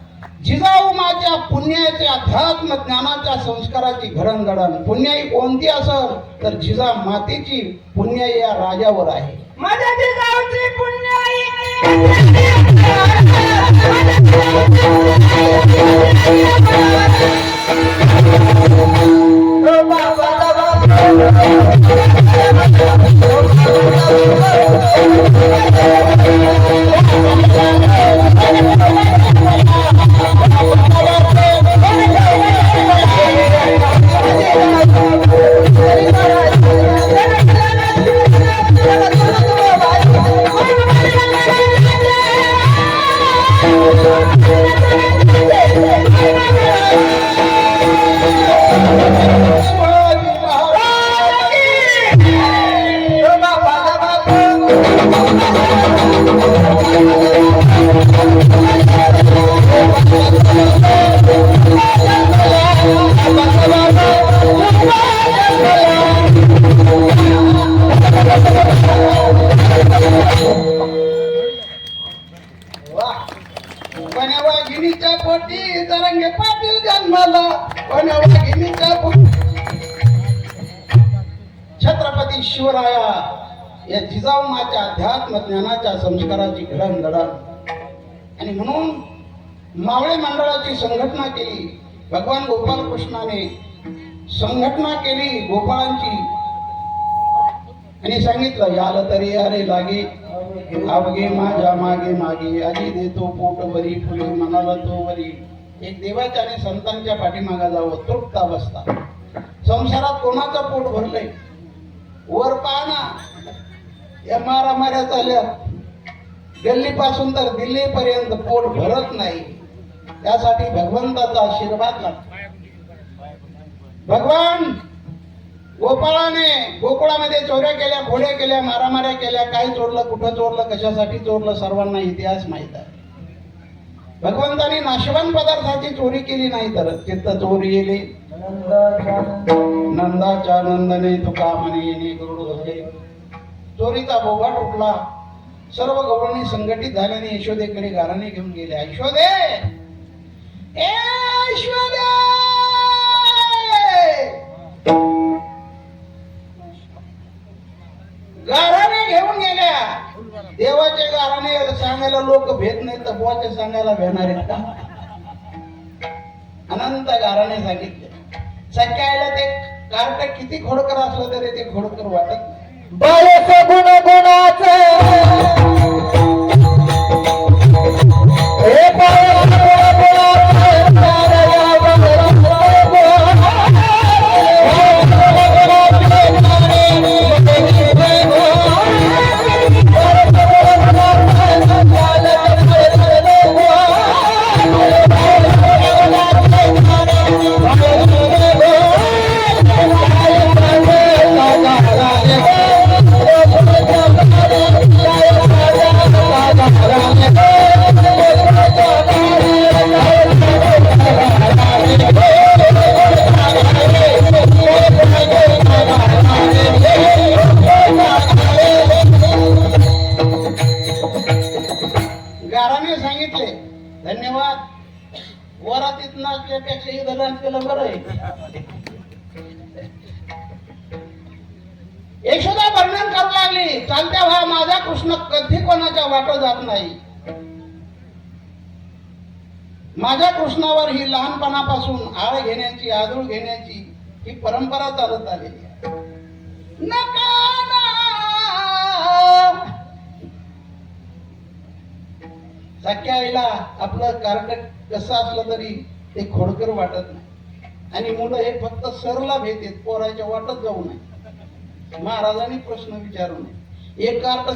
जिजाऊमाच्या पुण्याच्या अध्यात्म ज्ञानाच्या संस्काराची घडणघडण. पुण्याई कोणती असेल तर जिजा मातेची पुण्याई या राजावर आहे. माझ्या जिजाऊची पुण्याई वाघिणीच्या पोटी तरंगे पाटील जन्माला. वाघिणीच्या पोटी छत्रपती शिवराया या जिजाऊमाच्या अध्यात्म ज्ञानाच्या संस्काराची घडणघडण. आणि म्हणून मावळे मंडळाची संघटना केली. भगवान गोपाल कृष्णाने संघटना केली गोपाळांची आणि सांगितलं, याल तरी अरे लागे अवघे माझ्या मागे मागे, आजी देतो पोट बरी फुले मनाला तो वरी. एक देवाच्या आणि संतांच्या पाठीमागा जावं तृप्त अवस्था. संसारात कोणाचं पोट भरलंय? वर पाहना, या मारामाऱ्या चालल्या गल्लीपासून तर दिल्लीपर्यंत पोट भरत नाही. त्यासाठी भगवंताचा आशीर्वाद लागतो. भगवान गोपाळाने गोकुळामध्ये चोऱ्या केल्या, घोड्या केल्या, मारामाऱ्या केल्या. काय चोरलं, कुठं चोरलं, कशासाठी चोरलं, सर्वांना इतिहास माहित आहे. भगवंताने नाशवान पदार्थाची चोरी केली नाही तर चित्त चोरी गेली. नंदाच्या नंदने तुका म्हणे येणे गरुड घडले. चोरीचा बोबाट उठला. सर्व गवळणी संघटित झाल्याने यशोदेकडे गाराने घेऊन गेले. यशोदे, ए यशोदे, गाराने घेऊन गेल्या. देवाचे गाराने सांगायला लोक भेट नाही तर बुवाचे सांगायला भेटणार आहेत का? अनंत गाराने सांगितले. सख्या आईला ते कार्ट किती खोडकर असलं तरी ते खोडकर वाटत नाही. बाळस गुण गुणाचे हे बाळस गुण गाराने सांगितले, धन्यवाद. वरातीत नाचल्यापेक्षा इथं डान्स केलं बरं आहे. यशोदा वर्णन करू लागली, चालत्या व्हा माझा कृष्ण कधी कोणाच्या वाट जात नाही. माझ्या कृष्णावर ही लहानपणापासून आळ घेण्याची, आदूळ घेण्याची ही परंपरा चालत आलेली आहे. नका सख्या आईला आपलं कार्ट कसं असलं तरी ते खोडकर वाटत नाही. आणि मुलं हे फक्त सरला भेटेत, पोराच्या वाटत जाऊ नये. महाराजांनी प्रश्न विचारू नये. एक कार्ट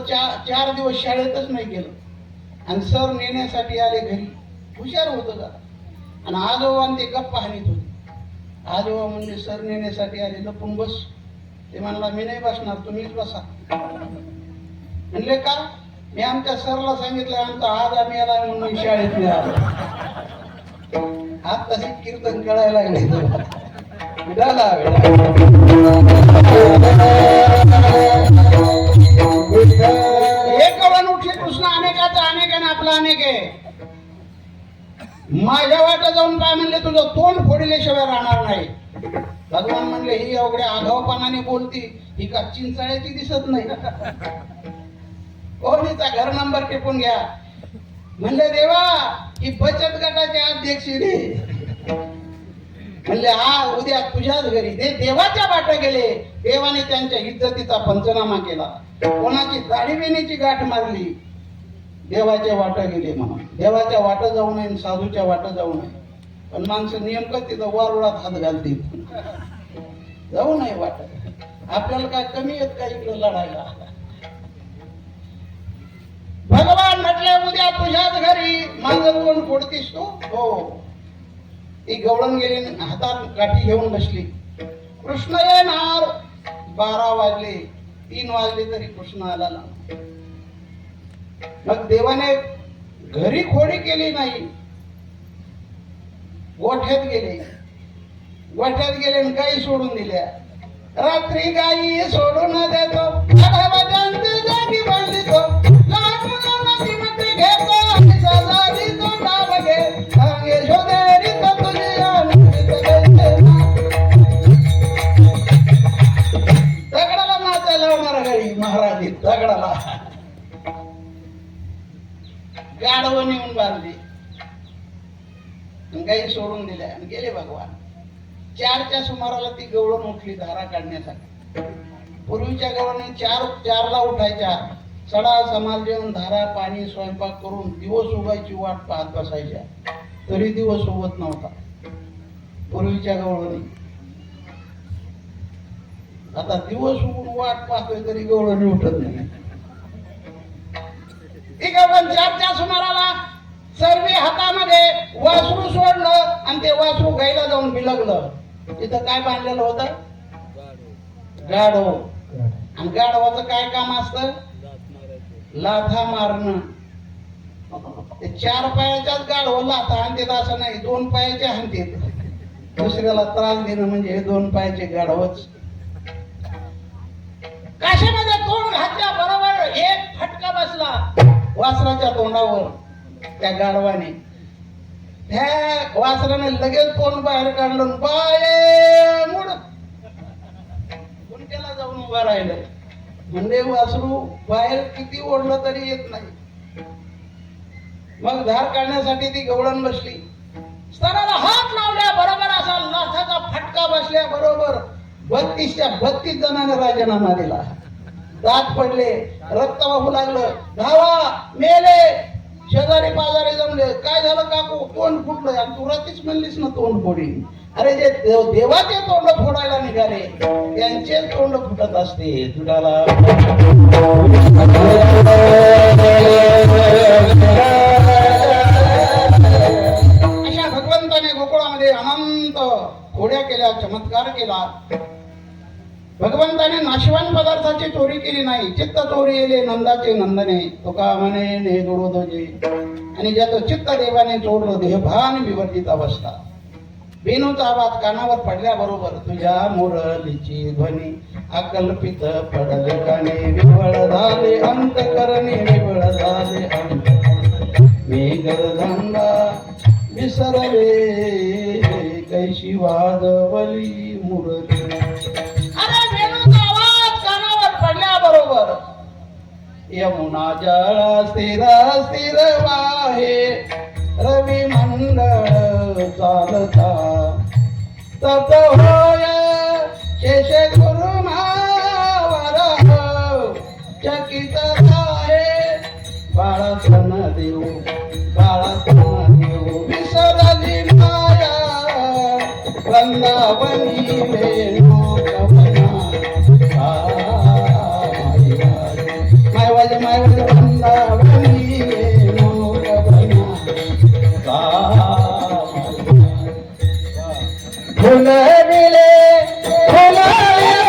4 दिवस शाळेतच नाही गेलं आणि सर नेण्यासाठी आले घरी. हुशार होतं का? आणि आजोबा ते गप्पा हानीत होते. आजोबा म्हणजे सर नेण्यासाठी आले, लपून बस. ते म्हणला मी नाही बसणार, तुम्हीच बसा. म्हणले का? मी आमच्या सरला सांगितलं आमचा आज आम्ही आला म्हणून शाळेत मिळालो. आज तसे कीर्तन कळायला लागले. विडाला एक कवळण उठली कृष्ण अनेकाचा अनेक आणि आपला अनेक आहे. माझ्या वाटा जाऊन काय म्हणले तुझं तोंड फोडल्याशिवाय राहणार नाही. भगवान म्हणले ही एवढ्या आगाऊपणाने बोलती ही का चिंचाळ्याची दिसत नाही. कोणीचा घर नंबर टिपून घ्या. म्हणले देवा ही बचत गटाचे अध्यक्ष रे. म्हणले हा उद्या तुझ्याच घरी. ते देवाच्या वाटा गेले. देवाने त्यांच्या इज्जतीचा पंचनामा केला. कोणाची दाढी गाठ मारली. देवाच्या वाटा गेले म्हणून. देवाच्या वाटा जाऊ नये साधूच्या वाटा जाऊ नये. पण माणसं नेमकं तिथं वारुळात हात घालतील. जाऊ नये वाट. आपल्याला काय कमी येत का इकडे लढायला. भगवान म्हटले उद्या तुझ्याच घरी माझं तोंड फोडतीस तू. हो. ती गवळण गेली हातात काठी घेऊन बसली. कृष्ण येणार. 12 वाजले 3 वाजले तरी कृष्ण आला ना. मग देवाने घरी खोडी केली नाही. गोठ्यात गेले. गोठ्यात गेले आणि गायी सोडून दिल्या. रात्री गायी सोडून देतो जागी बांधितो. लहान मुलांना श्रीमंती घेतो आणि सजारी तो डाव घे. यशोदेरी तो तुझी दगडाला नाचायला लावणार गाई महाराज. दगडाला गाढव नेऊन बांधली. गाई सोडून दिल्या आणि गेले भगवान. 4च्या सुमाराला ती गवळण उठली धारा काढण्यासाठी. पूर्वीच्या गवळणी 4ला उठायच्या. सडा समाजन धारा पाणी स्वयंपाक करून दिवस उगायची वाट पाहत बसायच्या. तरी दिवस उगत नव्हता पूर्वीच्या गवळणी. आता दिवस उगून वाट पाहतोय तरी गवळणी उठत नाही. ती गवळण 4च्या सुमाराला सर्वे हातामध्ये वासरू सोडलं आणि ते वासरू गाईला जाऊन बिलगलं. तिथं काय बांधलेलं होतं. गाढव. आणि गाढवाचं काय काम असतं. लाथा मारणं. ते 4 पायाच्याच गाढव लाथा आणतात असं नाही. 2 पायाचे आणतात. दुसऱ्याला त्रास देणं म्हणजे हे 2 पायाचे गाढवच. काशीमध्ये तोंड घातल्या बरोबर एक फटका बसला वासराच्या तोंडावर त्या गाढवाने. त्या वासराने लगेच तोंड बाहेर काढलं. बाय मुड गुंट्याला जाऊन उभा राहिलं. म्हणजे वासरू बाहेर किती ओढलं तरी येत नाही. मग धार काढण्यासाठी ती गवळण बसली. स्तनाला हात लावल्या बरोबर असा लाथाचा फटका बसल्या बरोबर 32च्या 32 जणांनी राजीनामा दिला. दात पडले. रक्त वाहू लागलं. धावा मेले. शेजारी पाजारी जमले. काय झालं काकू. तोंड फुटलं. आणि तू रात्रीच म्हणलीस ना तोंड फोडी. अरे जे देवाचे तोंड फोडायला निघाले त्यांचे तोंड फुटत असते. तुडाला अशा भगवंताने गोकुळामध्ये अनंत खोड्या केल्या. चमत्कार केला. भगवंताने नाशवान पदार्थाची चोरी केली नाही. चित्त चोरी येले नंदाचे नंदने. तुका म्हणे ने दुरोधोजे. आणि ज्याचं चित्त देवाने चोरलं देहभान विवर्जित अवस्था. बेनूचा आवाज कानावर पडल्याबरोबर तुझ्या मुरलीची ध्वनी अकल्पित पडले काने. विवळ झाले अंतकरणे विवळ झाले अंत. मी गरधंदा विसरले कैशी वाजवली मुरली. अरे बेनूचा आवाज कानावर पडल्याबरोबर यमुना जळ स्थिर स्थिर वाहे. रवी मंडळ चालता तप होय शेष गुरु मावर. चकित आहे बाळासन देऊ बाळासन देऊ. विसरली माया वृंदावनी वेणू कवना. मायवाजे मायवाजे वृंदावनी वेणू कवना. फुलविले फुलविले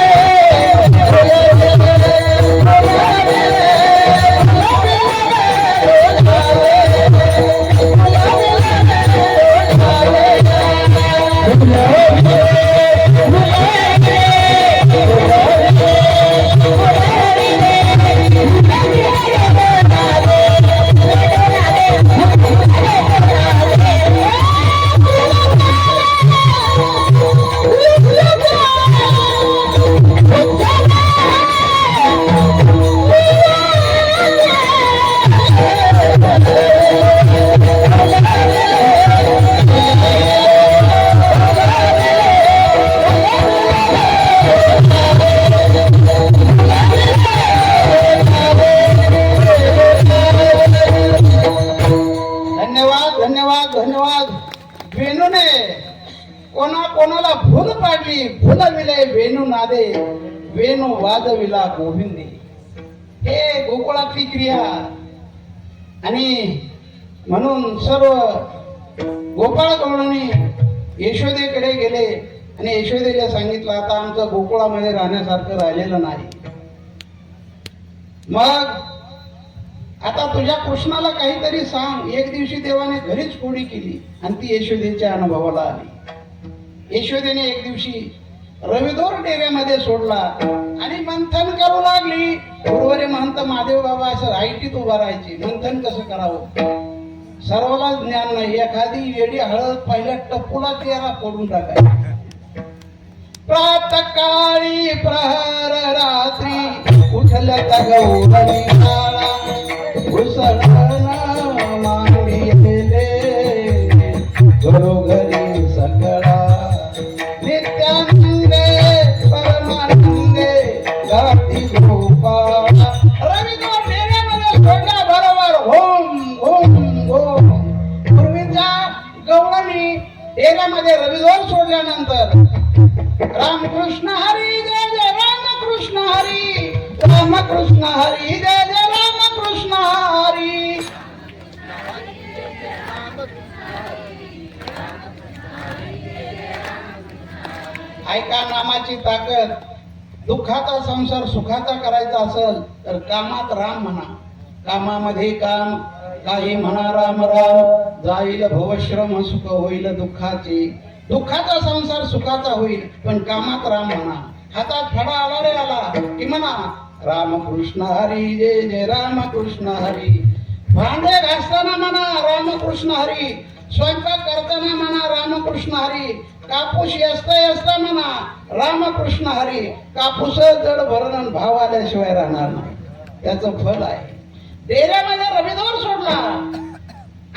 वेणूने कोणाला भूल पाडली, फुलविले वेणू नादे, वेणू वाजविला गोविंदे. हे गोकुळातली क्रिया. आणि म्हणून सर्व गोपाळ गवळणी यशोदेकडे गेले आणि यशोदेला सांगितलं, आता आमचं गोकुळामध्ये राहण्यासारखं राहिलेलं नाही. मग आता तुझ्या कृष्णाला काहीतरी सांग. एक दिवशी देवाने घरीच कोडी केली आणि ती यशोदेच्या अनुभवाला आली. यशोदेने एक दिवशी रविदोर डेऱ्यामध्ये सोडला आणि मंथन करू लागली. गुरुवारी महंत महादेव बाबा असं राईटीत उभा राहायचे. मंथन कसं करावं सर्वाला ज्ञान नाही. एखादी वेडी हळद पहिल्या टप्पूला तेरा फोडून टाकायची. प्रातकाळी प्रहर रात्री उठल्या गौरणी काळा, घुसळण मांडी गेले घरोघरी सकळा. नित्यानंदे परमानंदे गाती गोपाळ. रविवार डेऱ्यामध्ये सोडल्या बरोबर होम होम होम. पूर्वीच्या गवळणी डेऱ्यामध्ये रविवार सोडल्यानंतर रामकृष्ण हरी जय जय रामकृष्ण हरी, रामकृष्ण हरी जय जय रामकृष्ण हरी. ऐका नामाची ताकद. दुःखाचा संसार सुखाचा करायचा असेल तर कामात राम म्हणा. कामामध्ये काम काही म्हणा राम राम. जाईल भवश्रम सुख होईल दुःखाचे. दुःखाचा संसार सुखाचा होईल पण कामात राम म्हणा. हातात फडा आला रे आला की म्हणा रामकृष्ण हरी जय जय रामकृष्ण हरी. भांडे घासताना म्हणा रामकृष्ण हरी. स्वयंपाक करताना म्हणा रामकृष्ण हरी. कापूस असता म्हणा रामकृष्ण हरी. कापूस जड भरण भाव आल्याशिवाय राहणार नाही. त्याचं फल आहे. डेऱ्यामध्ये रविदार सोडला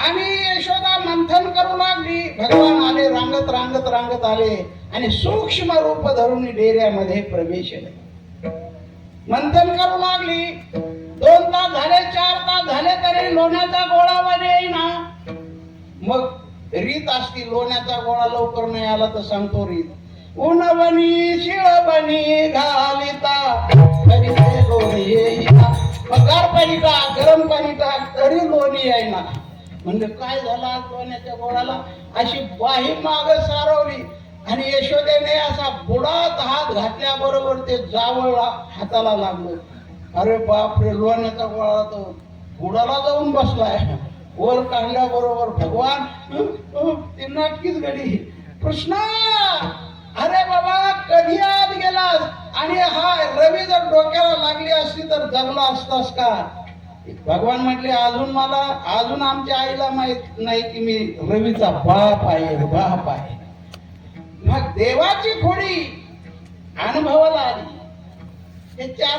आणि यशोदा मंथन करू लागली. भगवान आले, रांगत रांगत रांगत आले आणि सूक्ष्म रूप धरून डेऱ्यामध्ये प्रवेश केले. मंथन करू लागली. 2 तास झाले, 4 तास झाले तरी लोण्याचा गोळा वर येईना. मग रीत असती, लोण्याचा गोळा लवकर नाही आला तर सांगतो रीत. उन्हवणी शिळबणी घालिता तरी ते लोणी येईना. मग गार पाणी टाक, गरम पाणी टाक तरी लोणी येईना. म्हणजे काय झालं आज लोण्याच्या गोळाला? अशी बाही माग सारवली आणि यशोदेने असा बुडात हात घातल्याबरोबर ते जावळ हाताला लागलं. अरे बाप रे, लोण्याचा गोळा तो बुडाला जाऊन बसलाय. वर काढल्याबरोबर भगवान ती नाटकीच घडी. कृष्णा, अरे बाबा कधी आत गेलास? आणि हा रवी जर डोक्याला लागली असती तर जगला असतास का? भगवान म्हटले अजून आमच्या आईला माहित नाही की मी रवीचा बाप आहे. मग देवाची खोडी अनुभवाला आली. हे चार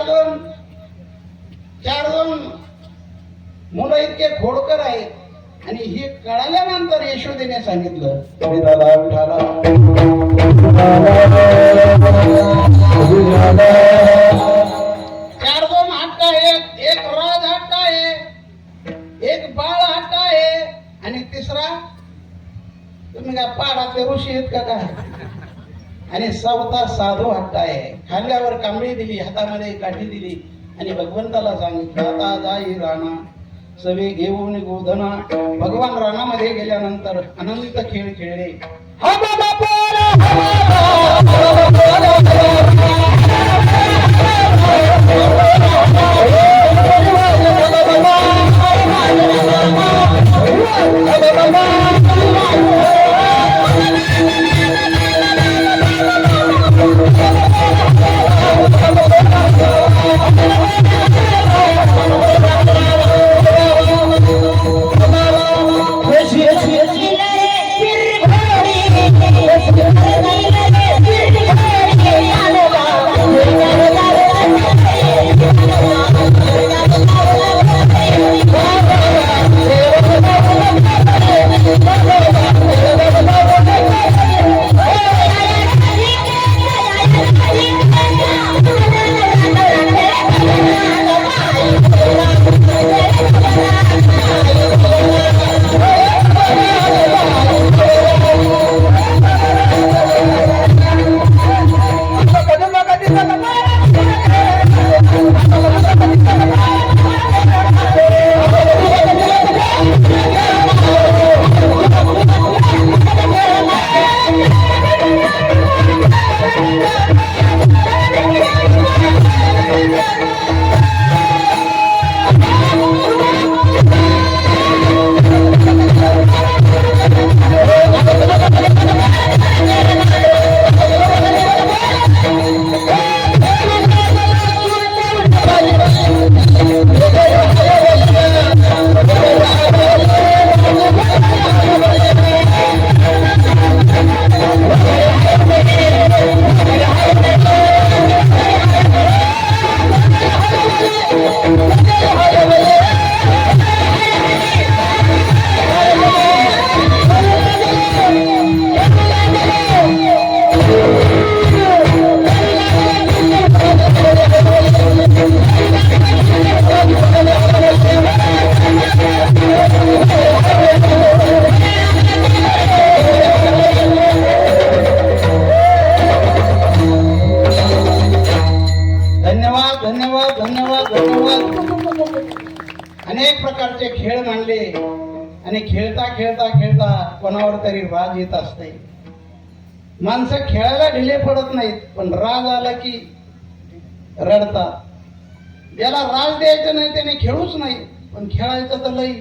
दोन मुलं इतके खोडकर आहेत आणि हे कळाल्यानंतर यशोदेने सांगितलं विठाला विठाला. 4 हट्ट आहेत. एक राज हट्ट आहे, एक बाळ हट्ट आहे आणि तिसरा तुम्ही काय पाडातले ऋषी आहेत का काय? आणि 4था साधू हट्ट आहे. खांद्यावर कांबळी दिली, हातामध्ये काठी दिली आणि भगवंताला सांगितलं आता जाई राणा सवे घेऊन गोधना. भगवान रानामध्ये गेल्यानंतर आनंदित खेळ खेळले. कोणावर तरी राज येत असते. माणसं खेळायला ढिले पडत नाहीत, पण राग आला की रडतात. ज्याला राज द्यायचं नाही त्याने खेळूच नाही, पण खेळायचं तर लई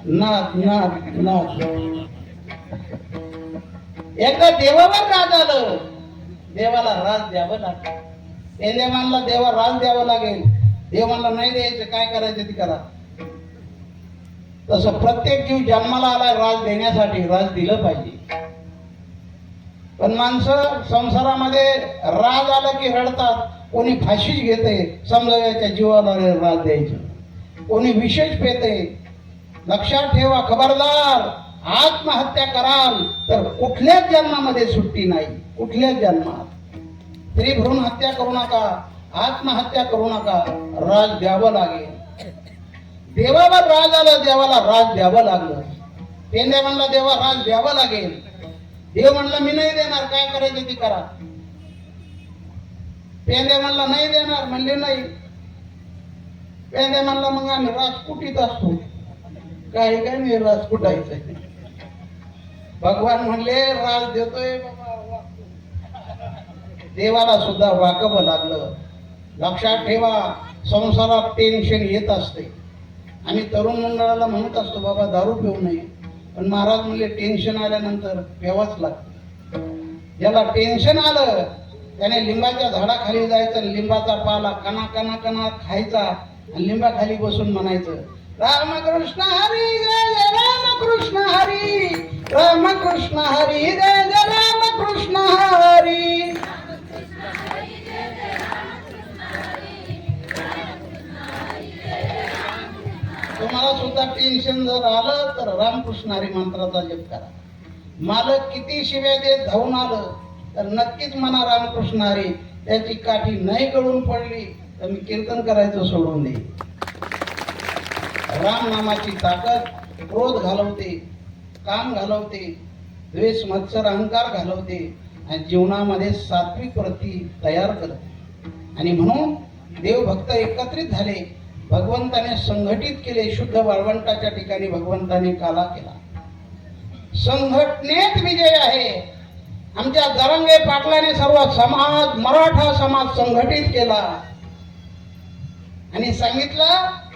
नाद नाद नाद. एकदा देवावर राज आलं, देवाला राज द्यावं लागेल. पहिले म्हणला देवा राज द्यावं लागेल, देव म्हणला नाही द्यायचं, काय करायचं ते करा. तसं प्रत्येक जीव जन्माला आलाय राज देण्यासाठी, राज दिलं पाहिजे. पण माणसं संसारामध्ये राज आलं की रडतात. कोणी फाशीच घेते, समजाव्याच्या जीवाला राज द्यायचं, कोणी विशेष पेते. लक्षात ठेवा, खबरदार, आत्महत्या कराल तर कुठल्याच जन्मामध्ये सुट्टी नाही. कुठल्याच जन्मात स्त्री भ्रूण हत्या करू नका, आत्महत्या करू नका. राज द्यावं लागेल. देवावर राज आलं, देवाला राज द्यावं लागलं. पेंद्या म्हणला देवा राज द्यावं लागेल. देव म्हणला मी नाही देणार, काय करायचं ती करा. पेंद्या म्हणला नाही देणार, म्हणले नाही. पेंद्या म्हणला मग आम्ही राजकुटीत असतो. काही काय नाही राज कुटायचं. भगवान म्हणले राज देतोय बाबा. देवाला सुद्धा वाकावं लागलं. लक्षात ठेवा, संसारात टेन्शन येत असते. आम्ही तरुण मंडळाला म्हणत असतो बाबा दारू पिऊ नये, पण महाराज म्हणले टेन्शन आल्यानंतर प्यावंच लागतं. ज्याला टेन्शन आलं त्याने लिंबाच्या झाडाखाली जायचं, लिंबाचा पाला कणा कणा कणा खायचा आणि लिंबाखाली बसून म्हणायचं रामकृष्ण हरी जय जय रामकृष्ण हरी, रामकृष्ण हरी जय जय रामकृष्ण हरी. तुम्हाला सुद्धा टेन्शन जर आलं तर रामकृष्ण हरी मंत्राचा जप करा. मालक किती शिव्या देत धावून आलं तर नक्कीच म्हणा रामकृष्ण हरी. त्याची काठी नाही गळून पडली तर मी कीर्तन करायचं सोडून दे. राम नामाची ताकद क्रोध घालवते, काम घालवते, द्वेष मत्सर अहंकार घालवते आणि जीवनामध्ये सात्विक वृत्ती तयार करते. आणि म्हणून देवभक्त एकत्रित झाले, भगवंताने संघटित केले. शुद्ध वाळवंटाच्या ठिकाणी भगवंताने काला केला. संघटनेत विजय आहे. आमच्या जरंगे पाटलाने सर्व समाज, मराठा समाज संघटित केला आणि सांगितलं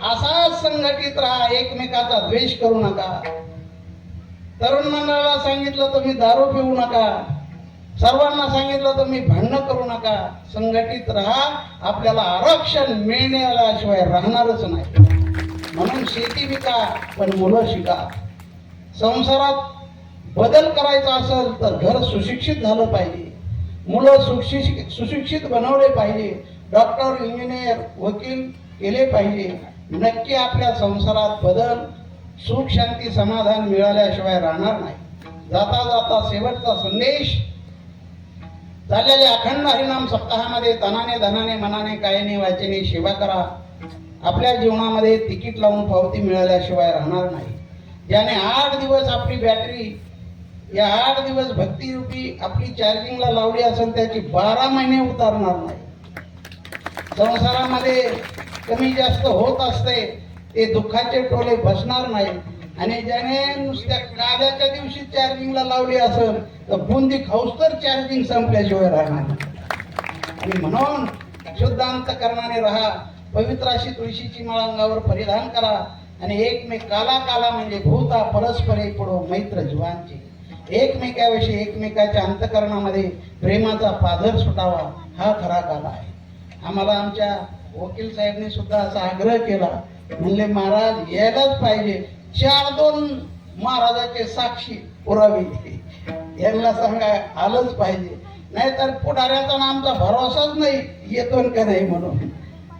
असाच संघटित राहा, एकमेकाचा द्वेष करू नका. तरुण मंडळाला सांगितलं तुम्ही दारू पिऊ नका, सर्वांना सांगितलं तुम्ही भांडणं करू नका, संघटित राहा. आपल्याला आरक्षण मिळण्याशिवाय राहणारच नाही. म्हणून शेती विका पण मुलं शिका. संसारात बदल करायचा असेल तर घर सुशिक्षित झालं पाहिजे, मुलं सुशिक्षित बनवले पाहिजे, डॉक्टर इंजिनियर वकील केले पाहिजे. नक्की आपल्या संसारात बदल, सुख शांती समाधान मिळाल्याशिवाय राहणार नाही. जाता जाता शेवटचा संदेश, चाललेल्या अखंड हरिनाम सप्ताहामध्ये तनाने धनाने मनाने कायाने वाचेने सेवा करा. आपल्या जीवनामध्ये तिकीट लावून पावती मिळाल्याशिवाय राहणार नाही. ज्याने 8 दिवस आपली बॅटरी, या 8 दिवस भक्तिरूपी आपली चार्जिंगला लावली असेल त्याची 12 महिने उतारणार नाही. संसारामध्ये कमी जास्त होत असते, ते दुःखाचे टोले बसणार नाही. आणि ज्याने नुसत्या काव्याच्या दिवशी चार्जिंगला लावली असेल तर बुंदी खाऊस तर चार्जिंग संपल्याशिवाय राहणार नाही. आणि म्हणून शुद्ध अंतकरणाने राहा. पवित्र अशी तुळशीची माळ अंगावर परिधान करा आणि एकमेकाला काला म्हणजे भूता परस्परे पुढो मैत्र जीवांची. एकमेकाविषयी एकमेकाच्या अंतकरणामध्ये प्रेमाचा पाझर सुटावा, हा खरा काला आहे. आम्हाला आमच्या वकील साहेबने सुद्धा असा आग्रह केला, म्हणले महाराज यायलाच पाहिजे. 4-2 महाराजाचे साक्षी पुरावे यांना सांगा आलंच पाहिजे, नाहीतर पुढाऱ्याचा आमचा भरोसाच नाही येतो का नाही म्हणून.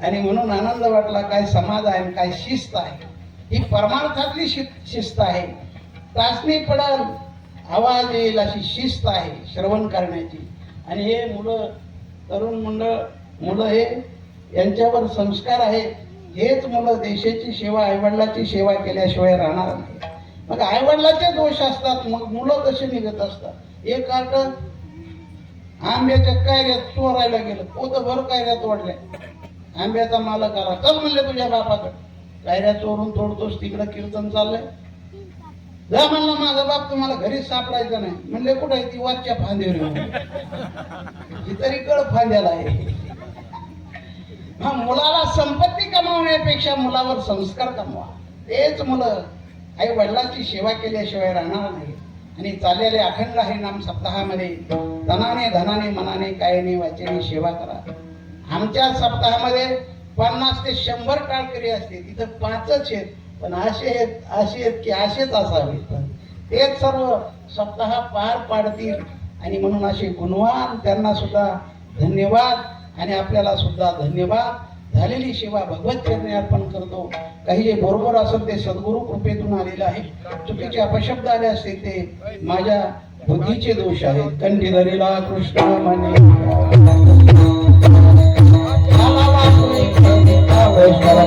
आणि म्हणून आनंद वाटला. काय समाज आहे, काय शिस्त आहे. ही परमार्थातली शिस्त आहे. तासणी पडल आवाज येईल अशी शिस्त आहे श्रवण करण्याची. आणि हे मुलं, तरुण मुलं हे यांच्यावर संस्कार आहेत. हेच मुलं देशाची सेवा, आईवडिलाची सेवा केल्याशिवाय राहणार नाही. मग आईवडिलाचे दोष असतात, मग मुलं कशी निघत असतात. एक आठ आंब्याच्या कायऱ्यात चोरायला गेलं, पोतभर कायऱ्या तोडल्या. आंब्याचा मालक आला, चल म्हणले तुझ्या बापाकडे. कायऱ्या चोरून तोडतोस, तिकडं कीर्तन चाललंय. जा म्हणलं माझा बाप तुम्हाला घरीच सापडायचा नाही. म्हणले कुठे आहे ती? वरच्या फांदीवर येऊन. ही तरी कळ फांद्याला आहे. हा, मुलाला संपत्ती कमावण्यापेक्षा मुलावर संस्कार कमवा. तेच मुलं आई वडिलांची सेवा केल्याशिवाय राहणार नाही. आणि चाललेले अखंड हरिनाम सप्ताहामध्ये तनाने धनाने मनाने कायाने वाचेने सेवा करा. आमच्या सप्ताहामध्ये 50 ते 100 टाळकरी असते, तिथं 5च आहेत. पण असे आहेत की असेच असावेत. तेच सर्व सप्ताह पार पाडतील. आणि म्हणून असे गुणवान त्यांना सुद्धा धन्यवाद आणि आपल्याला सुद्धा धन्यवाद. झालेली सेवा भगवत चरणी अर्पण करतो. काही जे बरोबर असेल ते सद्गुरु कृपेतून आलेलं आहे. चुकीचे अपशब्द आले असते ते माझ्या बुद्धीचे दोष आहेत. कंठी धरीला कृष्ण म्हणे Krishna